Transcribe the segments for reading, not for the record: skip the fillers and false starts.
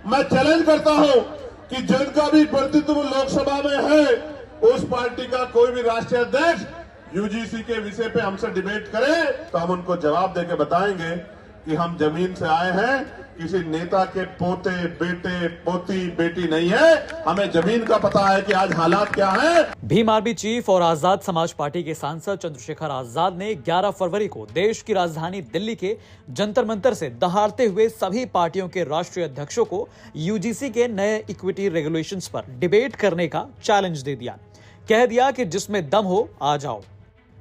मैं चैलेंज करता हूं कि जिनका भी प्रतिनिधित्व लोकसभा में है उस पार्टी का कोई भी राष्ट्रीय अध्यक्ष यूजीसी के विषय पे हमसे डिबेट करे तो हम उनको जवाब देके बताएंगे कि हम जमीन से आए हैं, किसी नेता के पोते बेटे पोती बेटी नहीं है। हमें जमीन का पता है कि आज हालात क्या हैं। भीम आर्मी चीफ और आजाद समाज पार्टी के सांसद चंद्रशेखर आजाद ने 11 फरवरी को देश की राजधानी दिल्ली के जंतर मंतर से दहाड़ते हुए सभी पार्टियों के राष्ट्रीय अध्यक्षों को यूजीसी के नए इक्विटी रेगुलेशंस पर डिबेट करने का चैलेंज दे दिया। कह दिया कि जिसमें दम हो आ जाओ।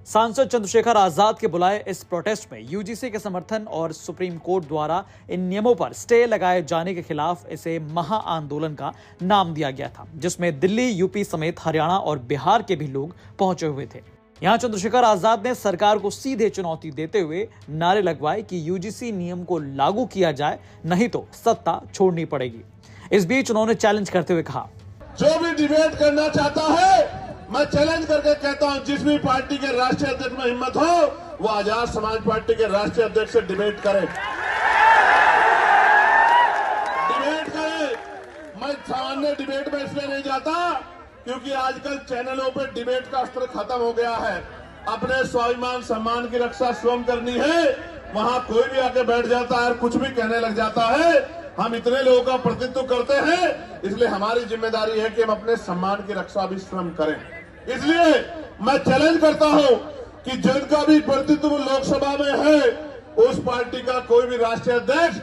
सांसद चंद्रशेखर आजाद के बुलाए इस प्रोटेस्ट में यूजीसी के समर्थन और सुप्रीम कोर्ट द्वारा इन नियमों पर स्टे लगाए जाने के खिलाफ इसे महा आंदोलन का नाम दिया गया था, जिसमें दिल्ली, यूपी समेत हरियाणा और बिहार के भी लोग पहुंचे हुए थे। यहां चंद्रशेखर आजाद ने सरकार को सीधे चुनौती देते हुए नारे लगवाए कि यूजीसी नियम को लागू किया जाए, नहीं तो सत्ता छोड़नी पड़ेगी। इस बीच उन्होंने चैलेंज करते हुए कहा, जो भी डिबेट करना चाहता है मैं चैलेंज करके कहता हूं, जिस भी पार्टी के राष्ट्रीय अध्यक्ष में हिम्मत हो वो आजाद समाज पार्टी के राष्ट्रीय अध्यक्ष से डिबेट करे। मैं सामान्य डिबेट में इसलिए नहीं जाता क्योंकि आजकल चैनलों पे डिबेट का अस्त्र खत्म हो गया है। अपने स्वाभिमान सम्मान की रक्षा स्वयं करनी है, वहां कोई भी आके बैठ जाता है और कुछ भी कहने लग जाता है। हम इतने लोगों का प्रतिनिधित्व करते हैं, इसलिए हमारी जिम्मेदारी है कि हम अपने सम्मान की रक्षा भी स्वयं करें। इसलिए मैं चैलेंज करता हूं कि जिनका भी प्रतिनिधित्व लोकसभा में है उस पार्टी का कोई भी राष्ट्रीय अध्यक्ष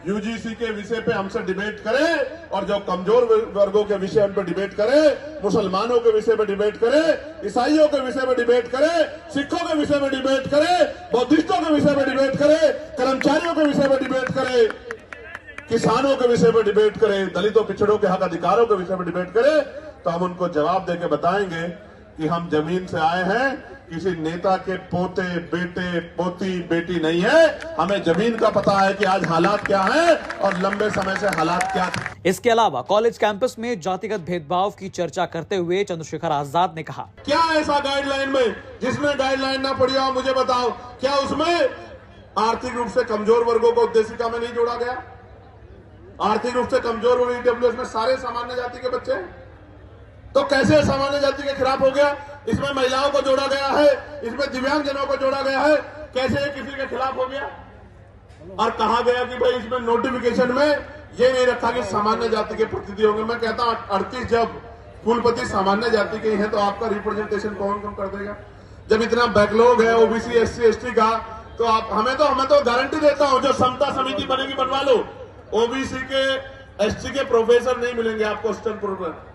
यूजीसी के विषय पे हमसे डिबेट करे और जो कमजोर वर्गों के विषय पे डिबेट करे, मुसलमानों के विषय पे डिबेट करे, ईसाइयों के विषय पे डिबेट करे, सिखों के विषय पे डिबेट करे, बौद्धिस्टों के विषय पे डिबेट करे, कर्मचारियों के विषय पे डिबेट करे, किसानों के विषय पर डिबेट करें, दलितों पिछड़ों के हक अधिकारों के विषय पर डिबेट करें तो हम उनको जवाब देके बताएंगे कि हम जमीन से आए हैं, किसी नेता के पोते बेटे पोती बेटी नहीं है। हमें जमीन का पता है कि आज हालात क्या हैं और लंबे समय से हालात क्या थे। इसके अलावा कॉलेज कैंपस में जातिगत भेदभाव की चर्चा करते हुए चंद्रशेखर आजाद ने कहा, क्या ऐसा गाइडलाइन में जिसमें गाइडलाइन ना पड़ी हो मुझे बताओ, क्या उसमें आर्थिक रूप से कमजोर वर्गों को उद्देशिका में नहीं जोड़ा गया? आर्थिक रूप से कमजोर वर्ग ईडब्ल्यूएस में सारे सामान्य जाति के बच्चे, तो कैसे सामान्य जाति के खिलाफ हो गया? इसमें महिलाओं को जोड़ा गया है, इसमें दिव्यांगजनों को जोड़ा गया है, कैसे किसी के खिलाफ हो गया? और कहा गया कि भाई इसमें नोटिफिकेशन में ये नहीं रखा कि सामान्य जाति के प्रतिनिधि होंगे। मैं कहता हूं 38 जब कुलपति सामान्य जाति के हैं तो आपका रिप्रेजेंटेशन कौन कौन कर देगा? जब इतना बैकलॉग है ओबीसी एससी एसटी का, तो आप हमें तो गारंटी देता हूं जो समता समिति बनेगी बनवा लो। ओबीसी के एसटी के प्रोफेसर नहीं मिलेंगे आपको, असिस्टेंट प्रोफेसर,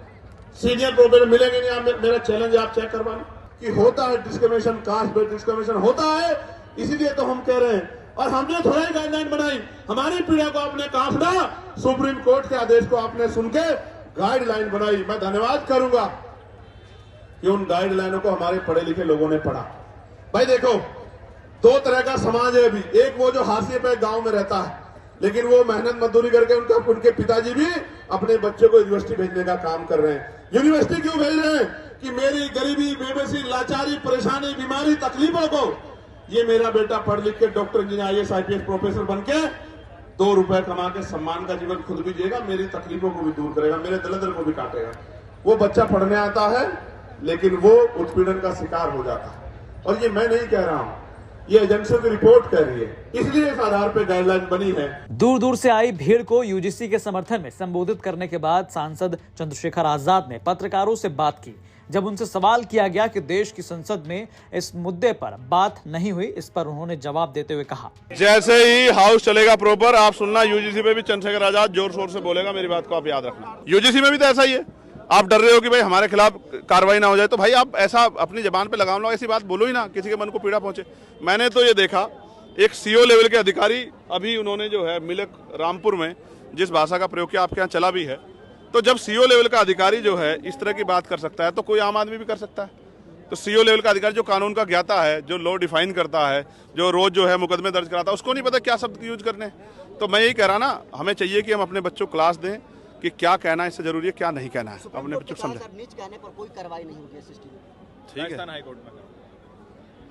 सीनियर प्रोफेसर मिलेंगे नहीं। आप मेरा चैलेंज आप चेक करवा लो कि होता है डिस्क्रिमिनेशन, कास्ट बेस्ड डिस्क्रिमिनेशन होता है, इसीलिए तो हम कह रहे हैं। और हमने थोड़ा ही गाइडलाइन बनाई, हमारी पीढ़ा को आपने कहा सुना, सुप्रीम कोर्ट के आदेश को आपने सुन के गाइडलाइन बनाई। मैं धन्यवाद करूंगा कि उन गाइडलाइनों को हमारे पढ़े लिखे लोगों ने पढ़ा। भाई देखो, दो तरह का समाज है अभी, एक वो जो हाशिए पे गांव में रहता है लेकिन वो मेहनत मजदूरी करके उनके पिताजी भी अपने बच्चे को यूनिवर्सिटी भेजने का काम कर रहे हैं। यूनिवर्सिटी क्यों भेज रहे हैं? कि मेरी गरीबी, बेबसी, लाचारी, परेशानी, बीमारी, तकलीफों को ये मेरा बेटा पढ़ लिख के doctor, engineer, IAS, IPS, professor बन के 2 रुपए कमा के सम्मान का जीवन खुद भी जिएगा, मेरी तकलीफों को भी दूर करेगा, मेरे दलिद्र को भी काटेगा। वो बच्चा पढ़ने आता है लेकिन वो उत्पीड़न का शिकार हो जाता है। और ये मैं नहीं कह रहा हूं, ये एजेंसियों की रिपोर्ट कर रही है, इसलिए इस आधार पर गाइडलाइन बनी है। दूर दूर से आई भीड़ को यूजीसी के समर्थन में संबोधित करने के बाद सांसद चंद्रशेखर आजाद ने पत्रकारों से बात की। जब उनसे सवाल किया गया कि देश की संसद में इस मुद्दे पर बात नहीं हुई, इस पर उन्होंने जवाब देते हुए कहा, जैसे ही हाउस चलेगा प्रॉपर, आप सुनना यूजीसी में भी चंद्रशेखर आजाद जोर शोर से बोलेगा, मेरी बात को आप याद रखना। यूजीसी में भी तो ऐसा ही है, आप डर रहे हो कि भाई हमारे खिलाफ कार्रवाई ना हो जाए, तो भाई आप ऐसा अपनी जबान पे लगाम लो, ऐसी बात बोलो ही ना, किसी के मन को पीड़ा पहुंचे। मैंने तो ये देखा, एक सीओ लेवल के अधिकारी अभी उन्होंने जो है मिलक रामपुर में जिस भाषा का प्रयोग किया, आपके यहाँ चला भी है, तो जब सीओ लेवल का अधिकारी जो है इस तरह की बात कर सकता है तो कोई आम आदमी भी कर सकता है। तो सीओ लेवल का अधिकारी जो कानून का ज्ञाता है, जो लॉ डिफाइन करता है, जो रोज जो है मुकदमे दर्ज कराता है, उसको नहीं पता क्या शब्द यूज करने। तो मैं यही कह रहा ना, हमें चाहिए कि हम अपने बच्चों को क्लास दें कि क्या कहना इससे जरूरी है, क्या नहीं कहना है, अपने बच्चों को समझें। नीच कहने पर कोई कार्रवाई नहीं होगी सिस्टम में। ठीक है,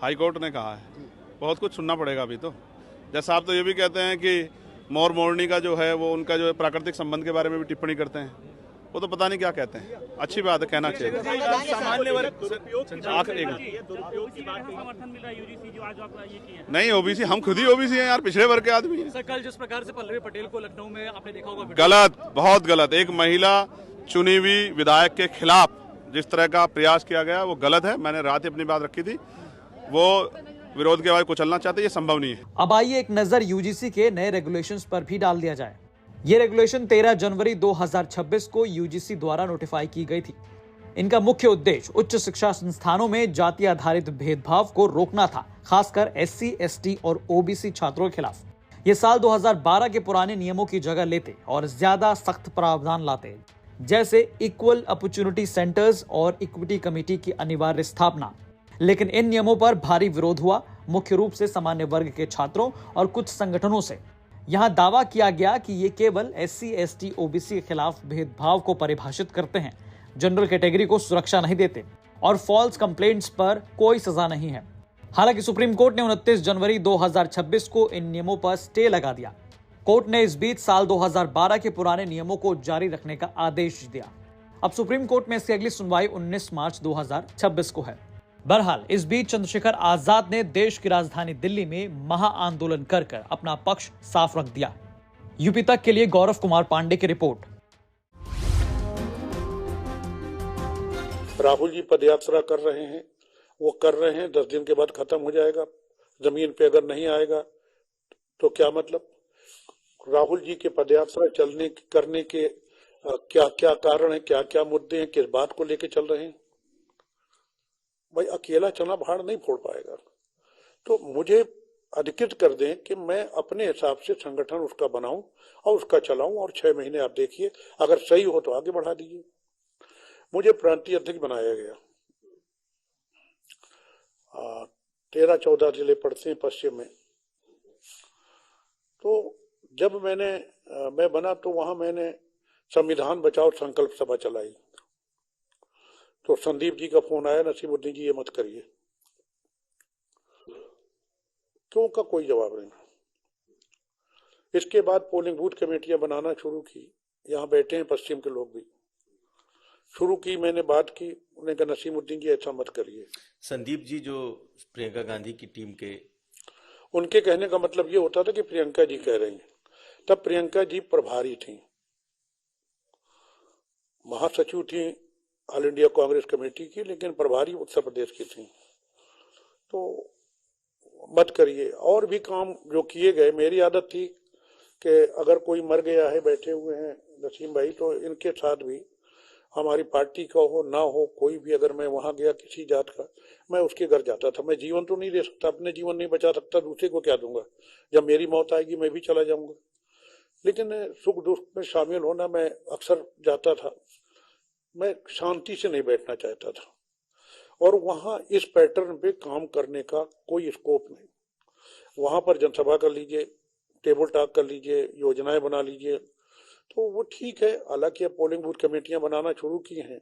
हाई कोर्ट ने कहा है, बहुत कुछ सुनना पड़ेगा अभी तो। जैसा आप तो ये भी कहते हैं कि मोर मोरनी का जो है वो उनका जो है प्राकृतिक संबंध के बारे में भी टिप्पणी करते हैं। वो तो पता नहीं क्या कहते हैं। अच्छी बात है, कहना चाहिए। सामान्य वर्ग समर्थन मिला यूजीसी जो आज आप ये किए हैं। नहीं, ओबीसी हम खुद ही ओबीसी हैं यार, पिछड़े वर्ग के आदमी हैं। सर, कल जिस प्रकार से पल्लवी पटेल को लखनऊ में आपने देखा होगा, गलत, बहुत गलत। एक महिला चुनी हुई विधायक के खिलाफ जिस तरह का प्रयास किया गया वो गलत है। मैंने रात ही अपनी बात रखी थी। वो विरोध के बाद कुचलना चाहते, ये संभव नहीं है। अब आइए एक नजर यूजीसी के नए रेगुलेशंस पर भी डाल दिया जाए। ये रेगुलेशन 13 जनवरी 2026 को यूजीसी द्वारा नोटिफाई की गई थी। इनका मुख्य उद्देश्य उच्च शिक्षा संस्थानों में जाति आधारित भेदभाव को रोकना था, खासकर एससी, एसटी और ओबीसी छात्रों के खिलाफ। ये साल 2012 के पुराने नियमों की जगह लेते और ज्यादा सख्त प्रावधान लाते, जैसे इक्वल अपॉर्चुनिटी सेंटर्स और इक्विटी कमेटी की अनिवार्य स्थापना। लेकिन इन नियमों पर भारी विरोध हुआ, मुख्य रूप से सामान्य वर्ग के छात्रों और कुछ संगठनों से। यहां दावा किया गया कि ये केवल एससी, एसटी, ओबीसी के खिलाफ भेदभाव को परिभाषित करते हैं, जनरल कैटेगरी को सुरक्षा नहीं देते और फॉल्स कंप्लेंट्स पर कोई सजा नहीं है। हालांकि सुप्रीम कोर्ट ने 29 जनवरी 2026 को इन नियमों पर स्टे लगा दिया। कोर्ट ने इस बीच साल 2012 के पुराने नियमों को जारी रखने का आदेश दिया। अब सुप्रीम कोर्ट में इसकी अगली सुनवाई 19 मार्च 2026 को है। बहरहाल इस बीच चंद्रशेखर आजाद ने देश की राजधानी दिल्ली में महा आंदोलन कर अपना पक्ष साफ रख दिया। यूपी तक के लिए गौरव कुमार पांडे की रिपोर्ट। राहुल जी पदयात्रा कर रहे हैं, वो कर रहे हैं, 10 दिन के बाद खत्म हो जाएगा। जमीन पे अगर नहीं आएगा तो क्या मतलब? राहुल जी के पदयात्रा करने के क्या क्या कारण है, क्या क्या मुद्दे हैं, किस बात को लेके चल रहे हैं? भाई अकेला चना भाड़ नहीं फोड़ पाएगा। तो मुझे अधिकृत कर दें कि मैं अपने हिसाब से संगठन उसका बनाऊं और उसका चलाऊं, और 6 महीने आप देखिए, अगर सही हो तो आगे बढ़ा दीजिए। मुझे प्रांतीय अध्यक्ष बनाया गया। 13-14 जिले पड़ते हैं पश्चिम में। तो जब मैं बना तो वहां मैंने संविधान बचाओ संकल्प सभा चलाई। तो संदीप जी का फोन आया, नसीमुद्दीन जी ये मत करिए। क्यों का कोई जवाब नहीं। इसके बाद पोलिंग बूथ कमेटियां बनाना शुरू की। यहाँ बैठे हैं पश्चिम के लोग भी। शुरू की, मैंने बात की, उन्होंने कहा नसीमुद्दीन जी ऐसा मत करिए। संदीप जी जो प्रियंका गांधी की टीम के, उनके कहने का मतलब ये होता था कि प्रियंका जी कह रही हैं। तब प्रियंका जी प्रभारी थी, महासचिव थी ऑल इंडिया कांग्रेस कमेटी की, लेकिन प्रभारी उत्तर प्रदेश की थी। तो मत करिए। और भी काम जो किए गए, मेरी आदत थी कि अगर कोई मर गया है, बैठे हुए हैं नसीम भाई, तो इनके साथ भी हमारी पार्टी का हो ना हो, कोई भी अगर मैं वहां गया किसी जात का, मैं उसके घर जाता था। मैं जीवन तो नहीं दे सकता, अपने जीवन नहीं बचा सकता, दूसरे को क्या दूंगा? जब मेरी मौत आएगी मैं भी चला जाऊंगा। लेकिन सुख दुख में शामिल होना मैं अक्सर जाता था। मैं शांति से नहीं बैठना चाहता था, और वहां इस पैटर्न पे काम करने का कोई स्कोप नहीं। वहां पर जनसभा कर लीजिए, टेबल टॉक कर लीजिए, योजनाएं बना लीजिए, तो वो ठीक है। हालांकि अब पोलिंग बूथ कमेटियां बनाना शुरू की हैं।